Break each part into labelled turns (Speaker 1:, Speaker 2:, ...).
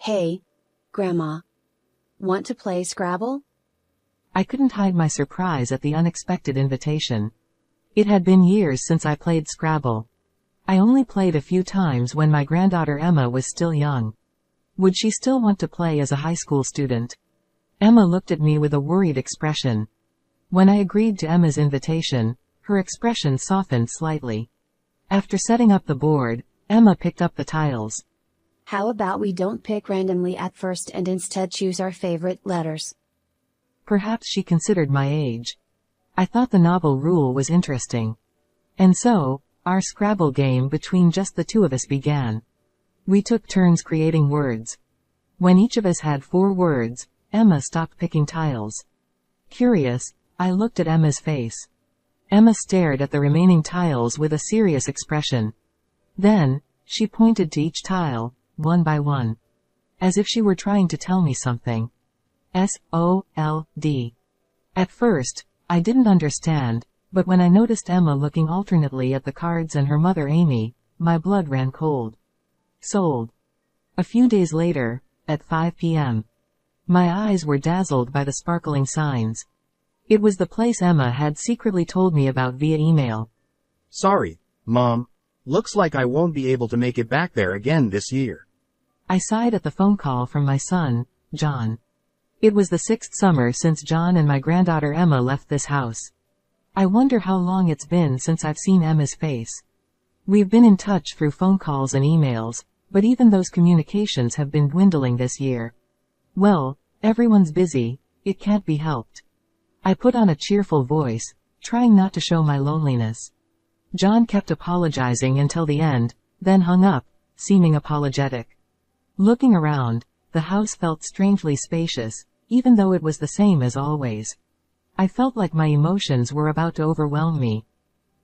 Speaker 1: Hey, Grandma. Want to play Scrabble?
Speaker 2: I couldn't hide my surprise at the unexpected invitation. It had been years since I played Scrabble. I only played a few times when my granddaughter Emma was still young. Would she still want to play as a high school student? Emma looked at me with a worried expression. When I agreed to Emma's invitation, her expression softened slightly. After setting up the board, Emma picked up the tiles.
Speaker 1: How about we don't pick randomly at first and instead choose our favorite letters?
Speaker 2: Perhaps she considered my age. I thought the novel rule was interesting. And so, our Scrabble game between just the two of us began. We took turns creating words. When each of us had 4 words, Emma stopped picking tiles. Curious, I looked at Emma's face. Emma stared at the remaining tiles with a serious expression. Then, she pointed to each tile, one by one. As if she were trying to tell me something. S-O-L-D. At first, I didn't understand, but when I noticed Emma looking alternately at the cards and her mother Amy, my blood ran cold. Sold. A few days later, at 5 p.m. My eyes were dazzled by the sparkling signs. It was the place Emma had secretly told me about via email.
Speaker 3: Sorry, Mom. Looks like I won't be able to make it back there again this year.
Speaker 2: I sighed at the phone call from my son, John. It was the 6th summer since John and my granddaughter Emma left this house. I wonder how long it's been since I've seen Emma's face. We've been in touch through phone calls and emails, but even those communications have been dwindling this year. Well, everyone's busy, it can't be helped. I put on a cheerful voice, trying not to show my loneliness. John kept apologizing until the end, then hung up, seeming apologetic. Looking around, the house felt strangely spacious, even though it was the same as always. I felt like my emotions were about to overwhelm me.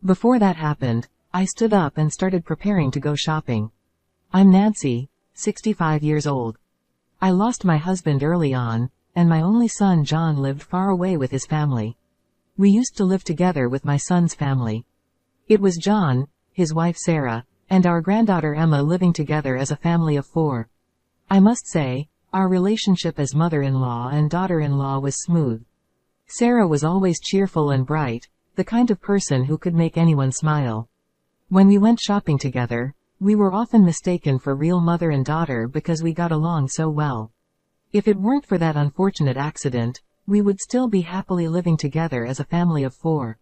Speaker 2: Before that happened, I stood up and started preparing to go shopping. I'm Nancy, 65 years old. I lost my husband early on, and my only son John lived far away with his family. We used to live together with my son's family. It was John, his wife Sarah, and our granddaughter Emma living together as a family of 4. I must say, our relationship as mother-in-law and daughter-in-law was smooth. Sarah was always cheerful and bright, the kind of person who could make anyone smile. When we went shopping together, we were often mistaken for real mother and daughter because we got along so well. If it weren't for that unfortunate accident, we would still be happily living together as a family of 4.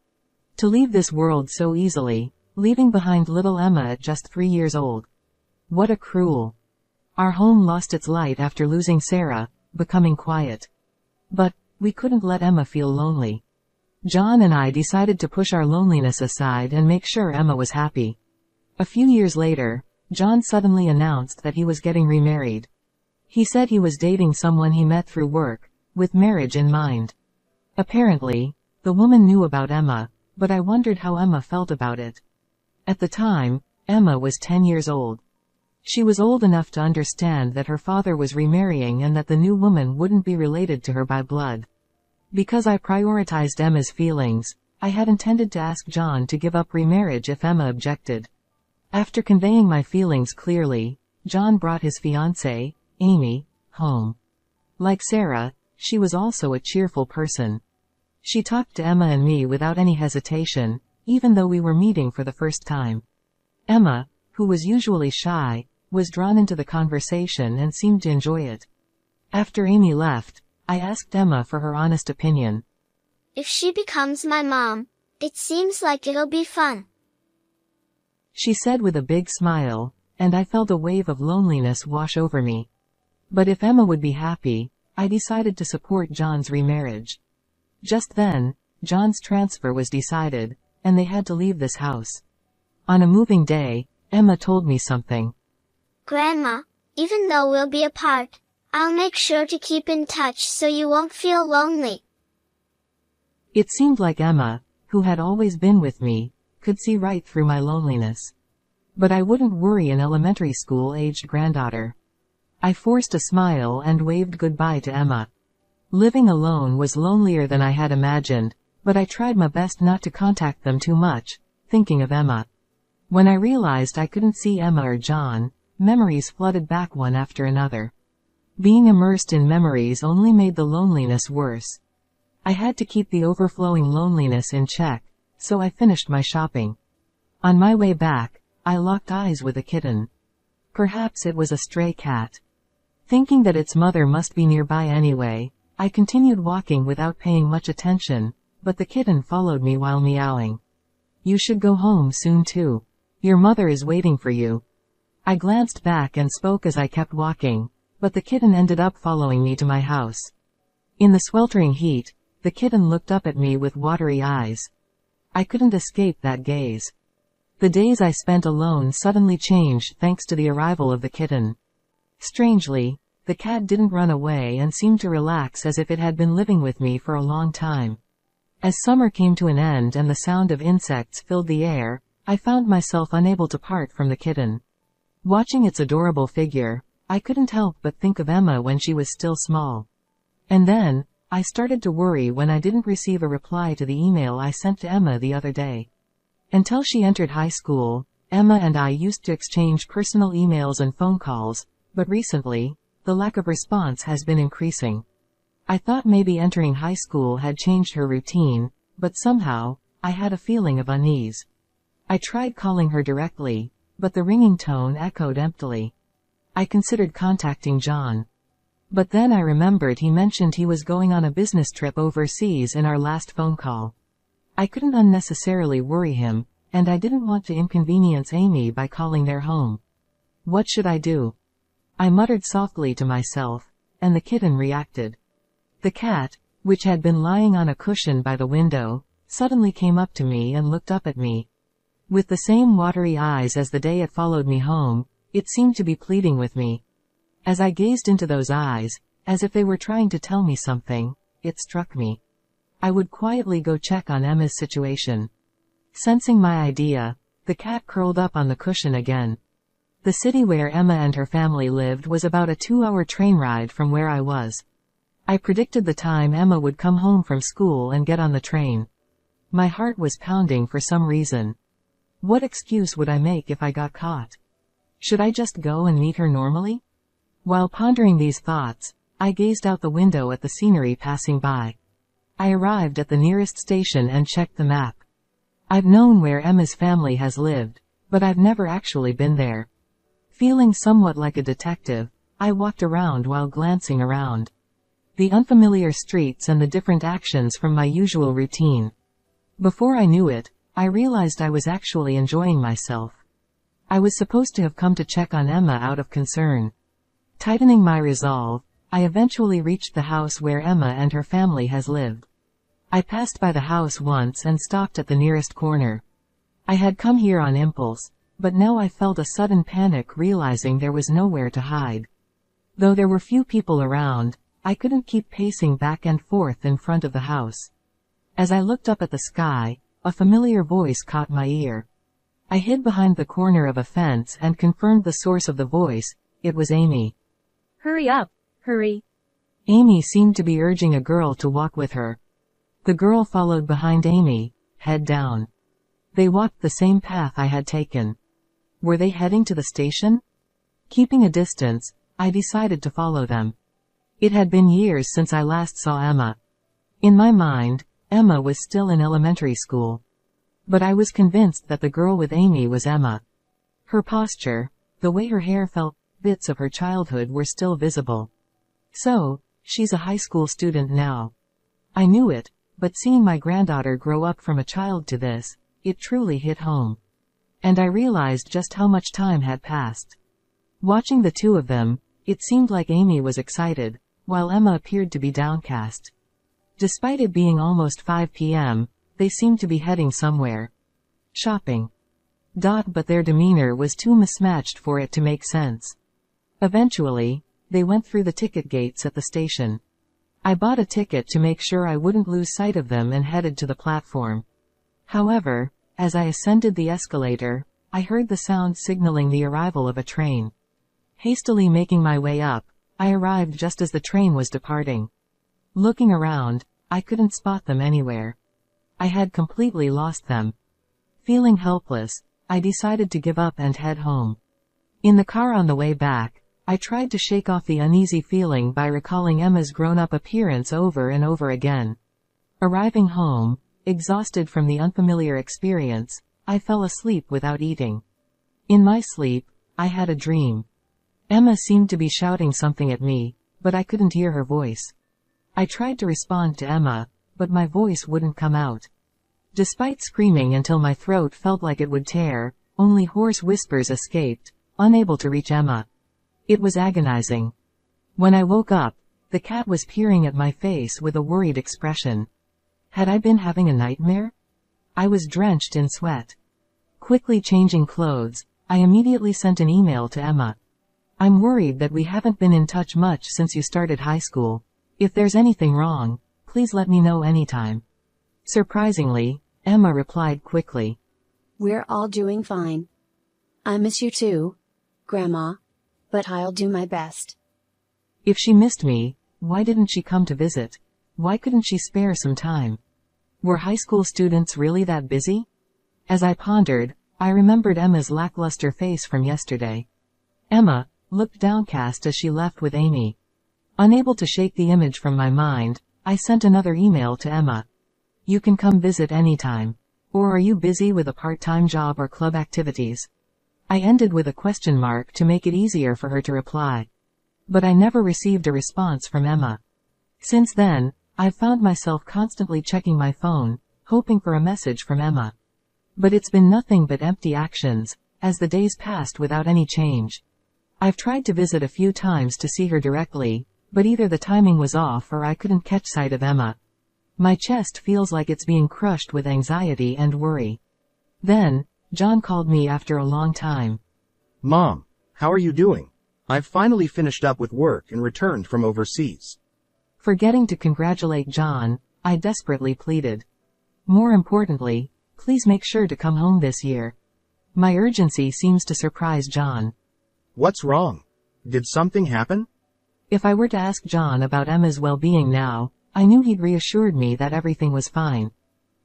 Speaker 2: To leave this world so easily, leaving behind little Emma at just 3 years old. What a cruel. Our home lost its light after losing Sarah, becoming quiet. But, we couldn't let Emma feel lonely. John and I decided to push our loneliness aside and make sure Emma was happy. A few years later, John suddenly announced that he was getting remarried. He said he was dating someone he met through work, with marriage in mind. Apparently, the woman knew about Emma, but I wondered how Emma felt about it. At the time, Emma was 10 years old. She was old enough to understand that her father was remarrying and that the new woman wouldn't be related to her by blood. Because I prioritized Emma's feelings, I had intended to ask John to give up remarriage if Emma objected. After conveying my feelings clearly, John brought his fiancée, Amy, home. Like Sarah, she was also a cheerful person. She talked to Emma and me without any hesitation, even though we were meeting for the first time. Emma, who was usually shy, was drawn into the conversation and seemed to enjoy it. After Amy left, I asked Emma for her honest opinion.
Speaker 4: If she becomes my mom, it seems like it'll be fun.
Speaker 2: She said with a big smile, and I felt a wave of loneliness wash over me. But if Emma would be happy, I decided to support John's remarriage. Just then, John's transfer was decided, and they had to leave this house. On a moving day, Emma told me something.
Speaker 4: Grandma, even though we'll be apart, I'll make sure to keep in touch so you won't feel lonely.
Speaker 2: It seemed like Emma, who had always been with me, could see right through my loneliness. But I wouldn't worry an elementary school-aged granddaughter. I forced a smile and waved goodbye to Emma. Living alone was lonelier than I had imagined, but I tried my best not to contact them too much, thinking of Emma. When I realized I couldn't see Emma or John, memories flooded back one after another. Being immersed in memories only made the loneliness worse. I had to keep the overflowing loneliness in check, so I finished my shopping. On my way back, I locked eyes with a kitten. Perhaps it was a stray cat. Thinking that its mother must be nearby anyway, I continued walking without paying much attention, but the kitten followed me while meowing. "You should go home soon too. Your mother is waiting for you." I glanced back and spoke as I kept walking, but the kitten ended up following me to my house. In the sweltering heat, the kitten looked up at me with watery eyes. I couldn't escape that gaze. The days I spent alone suddenly changed thanks to the arrival of the kitten. Strangely, the cat didn't run away and seemed to relax as if it had been living with me for a long time. As summer came to an end and the sound of insects filled the air, I found myself unable to part from the kitten. Watching its adorable figure, I couldn't help but think of Emma when she was still small. And then, I started to worry when I didn't receive a reply to the email I sent to Emma the other day. Until she entered high school, Emma and I used to exchange personal emails and phone calls, but recently, the lack of response has been increasing. I thought maybe entering high school had changed her routine, but somehow, I had a feeling of unease. I tried calling her directly, but the ringing tone echoed emptily. I considered contacting John. But then I remembered he mentioned he was going on a business trip overseas in our last phone call. I couldn't unnecessarily worry him, and I didn't want to inconvenience Amy by calling their home. What should I do? I muttered softly to myself, and the kitten reacted. The cat, which had been lying on a cushion by the window, suddenly came up to me and looked up at me. With the same watery eyes as the day it followed me home, it seemed to be pleading with me. As I gazed into those eyes, as if they were trying to tell me something, it struck me. I would quietly go check on Emma's situation. Sensing my idea, the cat curled up on the cushion again. The city where Emma and her family lived was about a 2-hour train ride from where I was. I predicted the time Emma would come home from school and get on the train. My heart was pounding for some reason. What excuse would I make if I got caught? Should I just go and meet her normally? While pondering these thoughts, I gazed out the window at the scenery passing by. I arrived at the nearest station and checked the map. I've known where Emma's family has lived, but I've never actually been there. Feeling somewhat like a detective, I walked around while glancing around. The unfamiliar streets and the different actions from my usual routine. Before I knew it, I realized I was actually enjoying myself. I was supposed to have come to check on Emma out of concern. Tightening my resolve, I eventually reached the house where Emma and her family has lived. I passed by the house once and stopped at the nearest corner. I had come here on impulse, but now I felt a sudden panic realizing there was nowhere to hide. Though there were few people around, I couldn't keep pacing back and forth in front of the house. As I looked up at the sky, a familiar voice caught my ear. I hid behind the corner of a fence and confirmed the source of the voice. It was Amy.
Speaker 5: Hurry up, hurry.
Speaker 2: Amy seemed to be urging a girl to walk with her. The girl followed behind Amy, head down. They walked the same path I had taken. Were they heading to the station? Keeping a distance, I decided to follow them. It had been years since I last saw Emma. In my mind, Emma was still in elementary school. But I was convinced that the girl with Amy was Emma. Her posture, the way her hair felt, bits of her childhood were still visible. So, she's a high school student now. I knew it, but seeing my granddaughter grow up from a child to this, it truly hit home. And I realized just how much time had passed. Watching the two of them, it seemed like Amy was excited, while Emma appeared to be downcast. Despite it being almost 5 p.m., they seemed to be heading somewhere. Shopping. But their demeanor was too mismatched for it to make sense. Eventually, they went through the ticket gates at the station. I bought a ticket to make sure I wouldn't lose sight of them and headed to the platform. However, as I ascended the escalator, I heard the sound signaling the arrival of a train. Hastily making my way up, I arrived just as the train was departing. Looking around, I couldn't spot them anywhere. I had completely lost them. Feeling helpless, I decided to give up and head home. In the car on the way back, I tried to shake off the uneasy feeling by recalling Emma's grown-up appearance over and over again. Arriving home, exhausted from the unfamiliar experience, I fell asleep without eating. In my sleep, I had a dream. Emma seemed to be shouting something at me, but I couldn't hear her voice. I tried to respond to Emma, but my voice wouldn't come out. Despite screaming until my throat felt like it would tear, only hoarse whispers escaped, unable to reach Emma. It was agonizing. When I woke up, the cat was peering at my face with a worried expression. Had I been having a nightmare? I was drenched in sweat. Quickly changing clothes, I immediately sent an email to Emma. I'm worried that we haven't been in touch much since you started high school. If there's anything wrong, please let me know anytime. Surprisingly, Emma replied quickly.
Speaker 1: We're all doing fine. I miss you too, Grandma. But I'll do my best.
Speaker 2: If she missed me, why didn't she come to visit? Why couldn't she spare some time? Were high school students really that busy? As I pondered, I remembered Emma's lackluster face from yesterday. Emma looked downcast as she left with Amy. Unable to shake the image from my mind, I sent another email to Emma. You can come visit anytime. Or are you busy with a part-time job or club activities? I ended with a question mark to make it easier for her to reply. But I never received a response from Emma. Since then, I've found myself constantly checking my phone, hoping for a message from Emma. But it's been nothing but empty actions, as the days passed without any change. I've tried to visit a few times to see her directly, but either the timing was off or I couldn't catch sight of Emma. My chest feels like it's being crushed with anxiety and worry. Then, John called me after a long time.
Speaker 3: Mom, how are you doing? I've finally finished up with work and returned from overseas.
Speaker 2: Forgetting to congratulate John, I desperately pleaded. More importantly, please make sure to come home this year. My urgency seems to surprise John.
Speaker 3: What's wrong? Did something happen?
Speaker 2: If I were to ask John about Emma's well-being now, I knew he'd reassured me that everything was fine.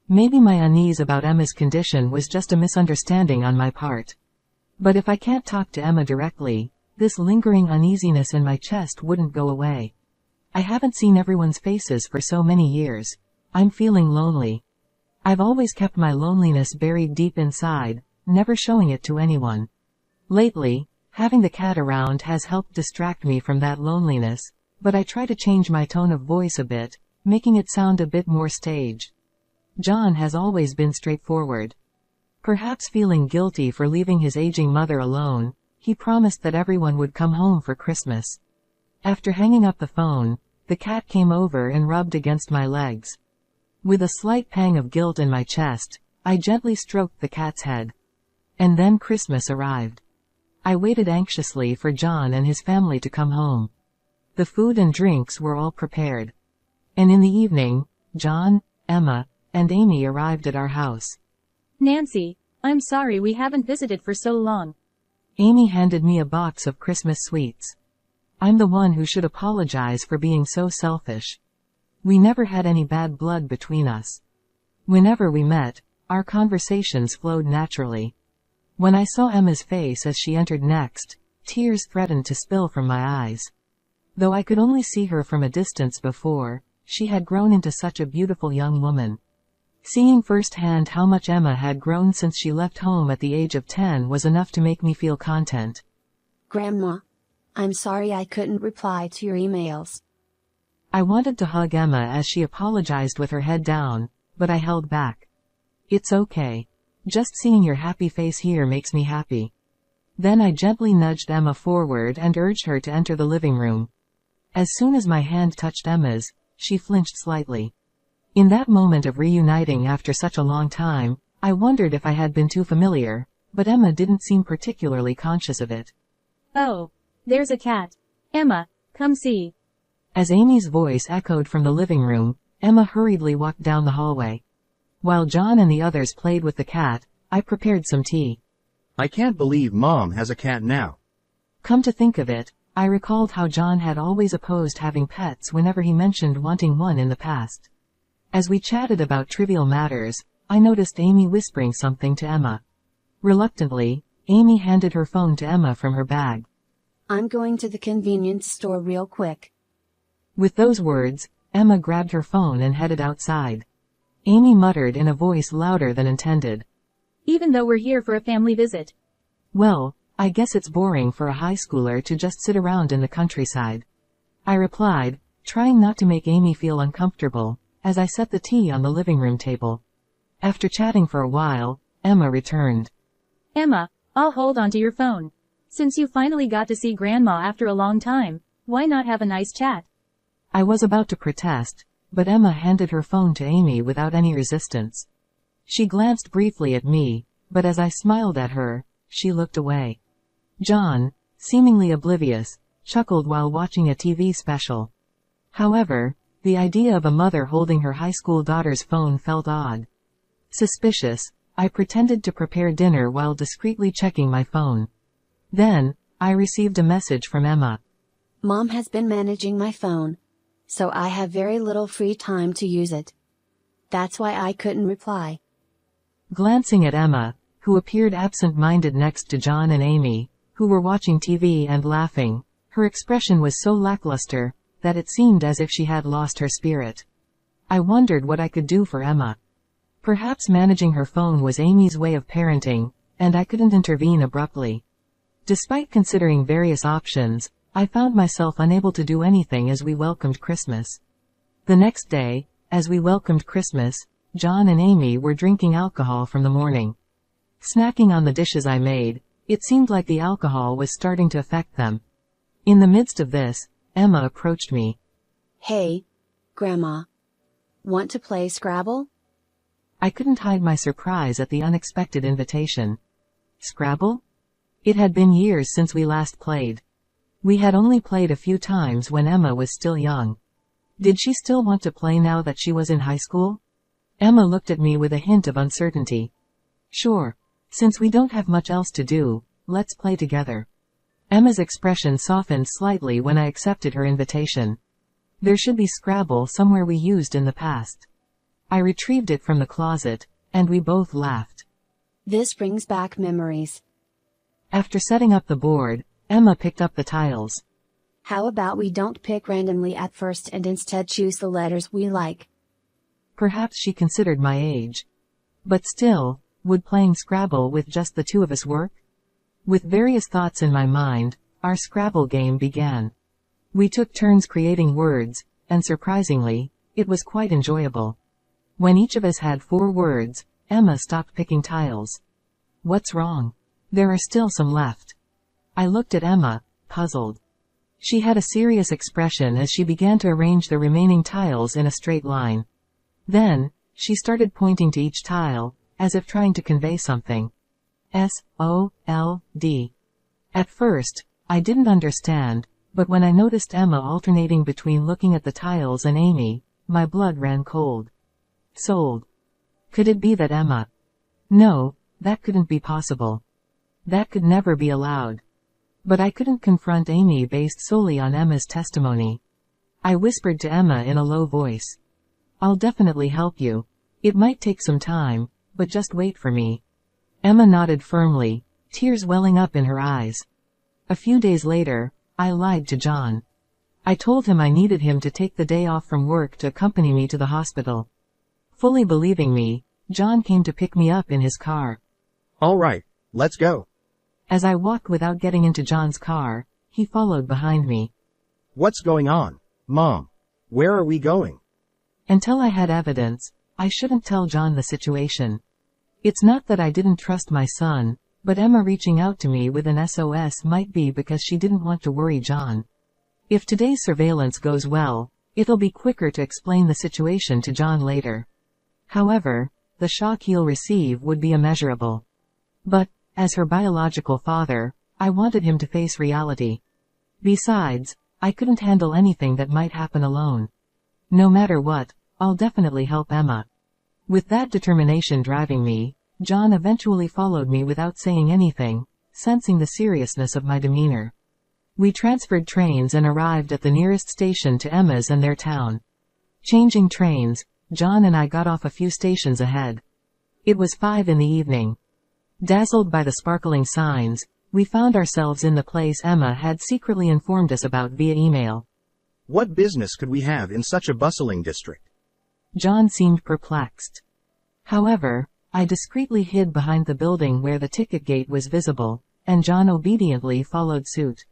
Speaker 2: Maybe my unease about Emma's condition was just a misunderstanding on my part. But if I can't talk to Emma directly, this lingering uneasiness in my chest wouldn't go away. I haven't seen everyone's faces for so many years. I'm feeling lonely. I've always kept my loneliness buried deep inside, never showing it to anyone. Lately, having the cat around has helped distract me from that loneliness, but I try to change my tone of voice a bit, making it sound a bit more staged. John has always been straightforward. Perhaps feeling guilty for leaving his aging mother alone, he promised that everyone would come home for Christmas. After hanging up the phone, the cat came over and rubbed against my legs. With a slight pang of guilt in my chest, I gently stroked the cat's head. And then Christmas arrived. I waited anxiously for John and his family to come home. The food and drinks were all prepared. And in the evening, John, Emma, and Amy arrived at our house.
Speaker 5: Nancy, I'm sorry we haven't visited for so long.
Speaker 2: Amy handed me a box of Christmas sweets. I'm the one who should apologize for being so selfish. We never had any bad blood between us. Whenever we met, our conversations flowed naturally. When I saw Emma's face as she entered next, tears threatened to spill from my eyes. Though I could only see her from a distance before, she had grown into such a beautiful young woman. Seeing firsthand how much Emma had grown since she left home at the age of 10 was enough to make me feel content.
Speaker 1: Grandma, I'm sorry I couldn't reply to your emails.
Speaker 2: I wanted to hug Emma as she apologized with her head down, but I held back. It's okay. Just seeing your happy face here makes me happy. Then I gently nudged Emma forward and urged her to enter the living room. As soon as my hand touched Emma's, she flinched slightly. In that moment of reuniting after such a long time, I wondered if I had been too familiar, but Emma didn't seem particularly conscious of it.
Speaker 5: Oh, there's a cat. Emma, come see.
Speaker 2: As Amy's voice echoed from the living room, Emma hurriedly walked down the hallway. While John and the others played with the cat, I prepared some tea.
Speaker 3: I can't believe Mom has a cat now.
Speaker 2: Come to think of it, I recalled how John had always opposed having pets whenever he mentioned wanting one in the past. As we chatted about trivial matters, I noticed Amy whispering something to Emma. Reluctantly, Amy handed her phone to Emma from her bag.
Speaker 1: I'm going to the convenience store real quick.
Speaker 2: With those words, Emma grabbed her phone and headed outside. Amy muttered in a voice louder than intended.
Speaker 5: Even though we're here for a family visit.
Speaker 2: Well, I guess it's boring for a high schooler to just sit around in the countryside. I replied, trying not to make Amy feel uncomfortable, as I set the tea on the living room table. After chatting for a while, Emma returned.
Speaker 5: Emma, I'll hold on to your phone. Since you finally got to see Grandma after a long time, why not have a nice chat?
Speaker 2: I was about to protest, but Emma handed her phone to Amy without any resistance. She glanced briefly at me, but as I smiled at her, she looked away. John, seemingly oblivious, chuckled while watching a TV special. However, the idea of a mother holding her high school daughter's phone felt odd. Suspicious, I pretended to prepare dinner while discreetly checking my phone. Then, I received a message from Emma.
Speaker 1: Mom has been managing my phone, so I have very little free time to use it. That's why I couldn't reply.
Speaker 2: Glancing at Emma, who appeared absent-minded next to John and Amy, who were watching TV and laughing, her expression was so lackluster that it seemed as if she had lost her spirit. I wondered what I could do for Emma. Perhaps managing her phone was Amy's way of parenting, and I couldn't intervene abruptly. Despite considering various options, I found myself unable to do anything as we welcomed Christmas. The next day, as we welcomed Christmas, John and Amy were drinking alcohol from the morning. Snacking on the dishes I made, it seemed like the alcohol was starting to affect them. In the midst of this, Emma approached me.
Speaker 1: Hey, Grandma. Want to play Scrabble?
Speaker 2: I couldn't hide my surprise at the unexpected invitation. Scrabble? It had been years since we last played. We had only played a few times when Emma was still young. Did she still want to play now that she was in high school? Emma looked at me with a hint of uncertainty. Sure. Since we don't have much else to do, let's play together. Emma's expression softened slightly when I accepted her invitation. There should be Scrabble somewhere we used in the past. I retrieved it from the closet, and we both laughed.
Speaker 1: This brings back memories.
Speaker 2: After setting up the board, Emma picked up the tiles.
Speaker 1: How about we don't pick randomly at first and instead choose the letters we like?
Speaker 2: Perhaps she considered my age. But still, would playing Scrabble with just the two of us work? With various thoughts in my mind, our Scrabble game began. We took turns creating words, and surprisingly, it was quite enjoyable. When each of us had 4 words, Emma stopped picking tiles. What's wrong? There are still some left. I looked at Emma, puzzled. She had a serious expression as she began to arrange the remaining tiles in a straight line. Then, she started pointing to each tile, as if trying to convey something. S-O-L-D. At first, I didn't understand, but when I noticed Emma alternating between looking at the tiles and Amy, my blood ran cold. Sold. Could it be that Emma? No, that couldn't be possible. That could never be allowed. But I couldn't confront Amy based solely on Emma's testimony. I whispered to Emma in a low voice. I'll definitely help you. It might take some time, but just wait for me. Emma nodded firmly, tears welling up in her eyes. A few days later, I lied to John. I told him I needed him to take the day off from work to accompany me to the hospital. Fully believing me, John came to pick me up in his car.
Speaker 3: All right, let's go.
Speaker 2: As I walked without getting into John's car, he followed behind me.
Speaker 3: What's going on, Mom? Where are we going?
Speaker 2: Until I had evidence, I shouldn't tell John the situation. It's not that I didn't trust my son, but Emma reaching out to me with an SOS might be because she didn't want to worry John. If today's surveillance goes well, it'll be quicker to explain the situation to John later. However, the shock he'll receive would be immeasurable. But, as her biological father, I wanted him to face reality. Besides, I couldn't handle anything that might happen alone. No matter what, I'll definitely help Emma. With that determination driving me, John eventually followed me without saying anything, sensing the seriousness of my demeanor. We transferred trains and arrived at the nearest station to Emma's and their town. Changing trains, John and I got off a few stations ahead. It was 5 in the evening. Dazzled by the sparkling signs, We found ourselves in the place Emma had secretly informed us about via email.
Speaker 3: What business could we have in such a bustling district?
Speaker 2: John seemed perplexed. However, I discreetly hid behind the building where the ticket gate was visible, and John obediently followed suit.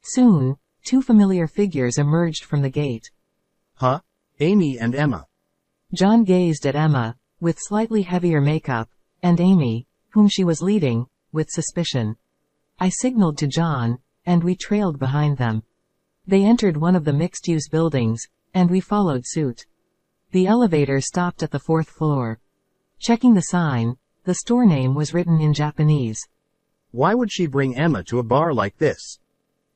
Speaker 2: Soon, two familiar figures emerged from the gate.
Speaker 3: Huh? Amy and Emma.
Speaker 2: John gazed at Emma, with slightly heavier makeup, and Amy, whom she was leading, with suspicion. I signaled to John, and we trailed behind them. They entered one of the mixed-use buildings, and we followed suit. The elevator stopped at the 4th floor. Checking the sign, the store name was written in Japanese.
Speaker 3: Why would she bring Emma to a bar like this?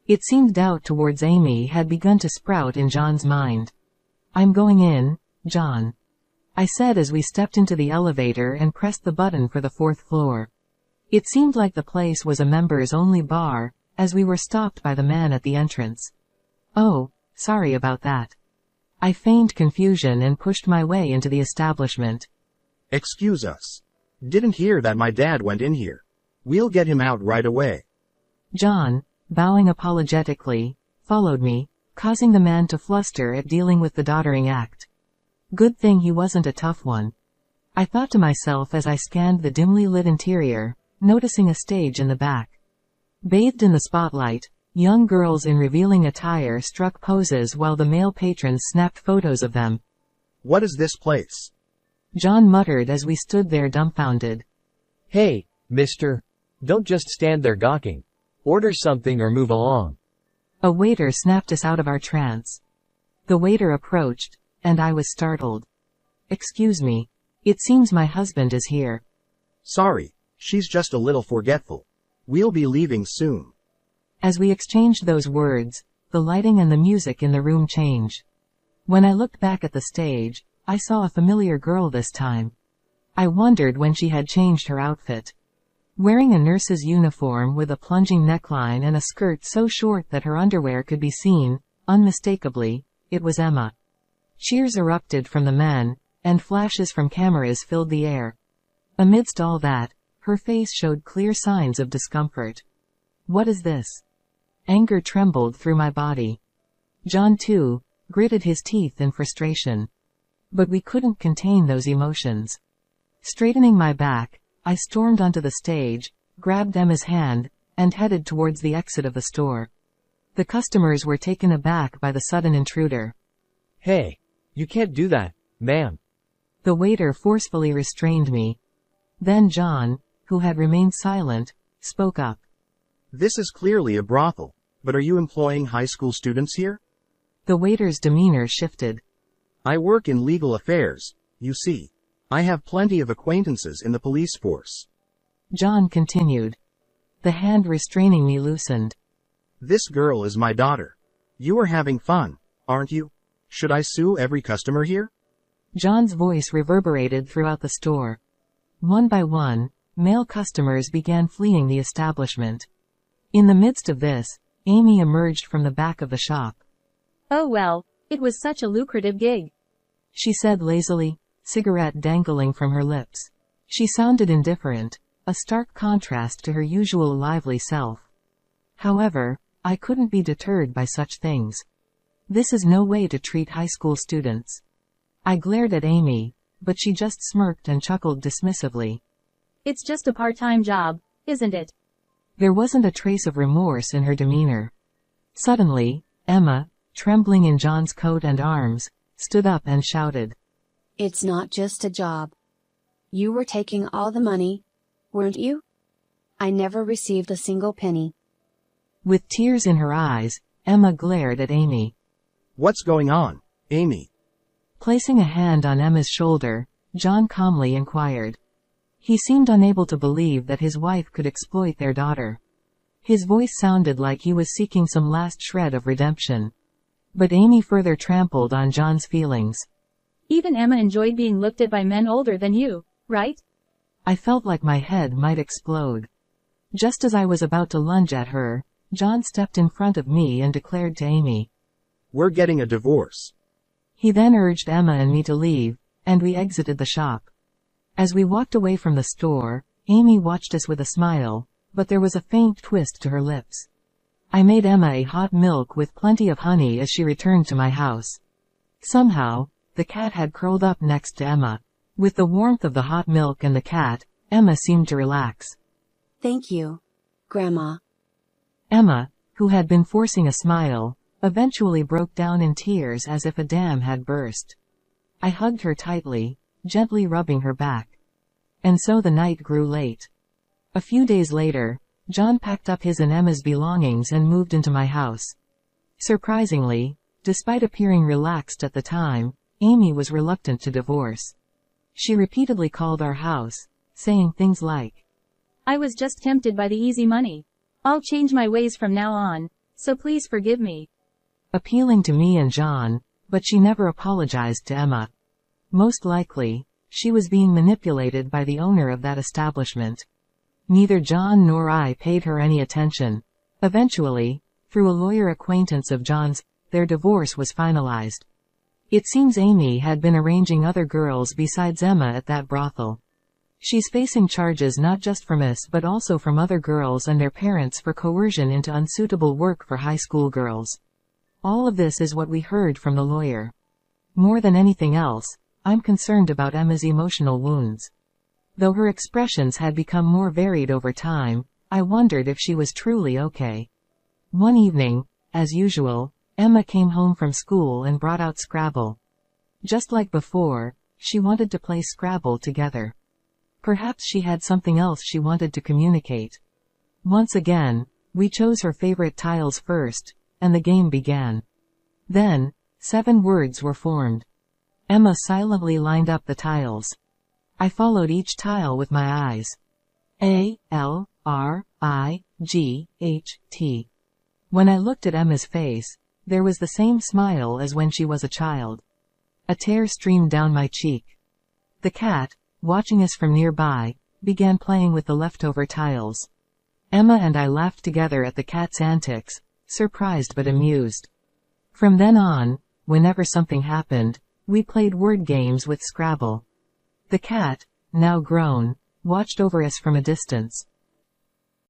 Speaker 2: It seemed doubt towards Amy had begun to sprout in John's mind. I'm going in, John, I said as we stepped into the elevator and pressed the button for the 4th floor. It seemed like the place was a members-only bar, as we were stopped by the man at the entrance. Oh, sorry about that. I feigned confusion and pushed my way into the establishment.
Speaker 3: Excuse us. Didn't hear that my dad went in here. We'll get him out right away.
Speaker 2: John, bowing apologetically, followed me, causing the man to fluster at dealing with the doddering act. Good thing he wasn't a tough one. I thought to myself as I scanned the dimly lit interior, noticing a stage in the back. Bathed in the spotlight, young girls in revealing attire struck poses while the male patrons snapped photos of them.
Speaker 3: What is this place?
Speaker 2: John muttered as we stood there dumbfounded.
Speaker 6: Hey, mister. Don't just stand there gawking. Order something or move along.
Speaker 2: A waiter snapped us out of our trance. The waiter approached, and I was startled. Excuse me. It seems my husband is here.
Speaker 3: Sorry, she's just a little forgetful. We'll be leaving soon.
Speaker 2: As we exchanged those words, the lighting and the music in the room changed. When I looked back at the stage, I saw a familiar girl this time. I wondered when she had changed her outfit. Wearing a nurse's uniform with a plunging neckline and a skirt so short that her underwear could be seen, unmistakably, it was Emma. Cheers erupted from the men, and flashes from cameras filled the air. Amidst all that, her face showed clear signs of discomfort. What is this? Anger trembled through my body. John, too, gritted his teeth in frustration. But we couldn't contain those emotions. Straightening my back, I stormed onto the stage, grabbed Emma's hand, and headed towards the exit of the store. The customers were taken aback by the sudden intruder.
Speaker 6: Hey, you can't do that, ma'am.
Speaker 2: The waiter forcefully restrained me. Then John, who had remained silent, spoke up.
Speaker 3: This is clearly a brothel, but are you employing high school students here?
Speaker 2: The waiter's demeanor shifted.
Speaker 3: I work in legal affairs, you see. I have plenty of acquaintances in the police force.
Speaker 2: John continued. The hand restraining me loosened.
Speaker 3: This girl is my daughter. You are having fun, aren't you? Should I sue every customer here?
Speaker 2: John's voice reverberated throughout the store. One by one, male customers began fleeing the establishment. In the midst of this, Amy emerged from the back of the shop.
Speaker 5: Oh well, it was such a lucrative gig,
Speaker 2: she said lazily, cigarette dangling from her lips. She sounded indifferent, a stark contrast to her usual lively self. However, I couldn't be deterred by such things. This is no way to treat high school students. I glared at Amy, but she just smirked and chuckled dismissively.
Speaker 5: It's just a part-time job, isn't it?
Speaker 2: There wasn't a trace of remorse in her demeanor. Suddenly, Emma, trembling in John's coat and arms, stood up and shouted.
Speaker 1: It's not just a job. You were taking all the money, weren't you? I never received a single penny.
Speaker 2: With tears in her eyes, Emma glared at Amy.
Speaker 3: What's going on, Amy?
Speaker 2: Placing a hand on Emma's shoulder, John calmly inquired. He seemed unable to believe that his wife could exploit their daughter. His voice sounded like he was seeking some last shred of redemption. But Amy further trampled on John's feelings.
Speaker 5: Even Emma enjoyed being looked at by men older than you, right?
Speaker 2: I felt like my head might explode. Just as I was about to lunge at her, John stepped in front of me and declared to Amy.
Speaker 3: We're getting a divorce.
Speaker 2: He then urged Emma and me to leave, and we exited the shop. As we walked away from the store, Amy watched us with a smile, but there was a faint twist to her lips. I made Emma a hot milk with plenty of honey as she returned to my house. Somehow, the cat had curled up next to Emma. With the warmth of the hot milk and the cat, Emma seemed to relax.
Speaker 1: Thank you, Grandma.
Speaker 2: Emma, who had been forcing a smile, eventually broke down in tears as if a dam had burst. I hugged her tightly, gently rubbing her back. And so the night grew late. A few days later, John packed up his and Emma's belongings and moved into my house. Surprisingly, despite appearing relaxed at the time, Amy was reluctant to divorce. She repeatedly called our house, saying things like,
Speaker 5: I was just tempted by the easy money. I'll change my ways from now on, so please forgive me.
Speaker 2: Appealing to me and John, but she never apologized to Emma. Most likely, she was being manipulated by the owner of that establishment. Neither John nor I paid her any attention. Eventually, through a lawyer acquaintance of John's, their divorce was finalized. It seems Amy had been arranging other girls besides Emma at that brothel. She's facing charges not just from us but also from other girls and their parents for coercion into unsuitable work for high school girls. All of this is what we heard from the lawyer. More than anything else, I'm concerned about Emma's emotional wounds. Though her expressions had become more varied over time, I wondered if she was truly okay. One evening, as usual, Emma came home from school and brought out Scrabble. Just like before, she wanted to play Scrabble together. Perhaps she had something else she wanted to communicate. Once again, we chose her favorite tiles first, and the game began. Then, 7 words were formed. Emma silently lined up the tiles. I followed each tile with my eyes. A-L-R-I-G-H-T. When I looked at Emma's face, there was the same smile as when she was a child. A tear streamed down my cheek. The cat, watching us from nearby, began playing with the leftover tiles. Emma and I laughed together at the cat's antics, surprised but amused. From then on, whenever something happened, we played word games with Scrabble. The cat, now grown, watched over us from a distance.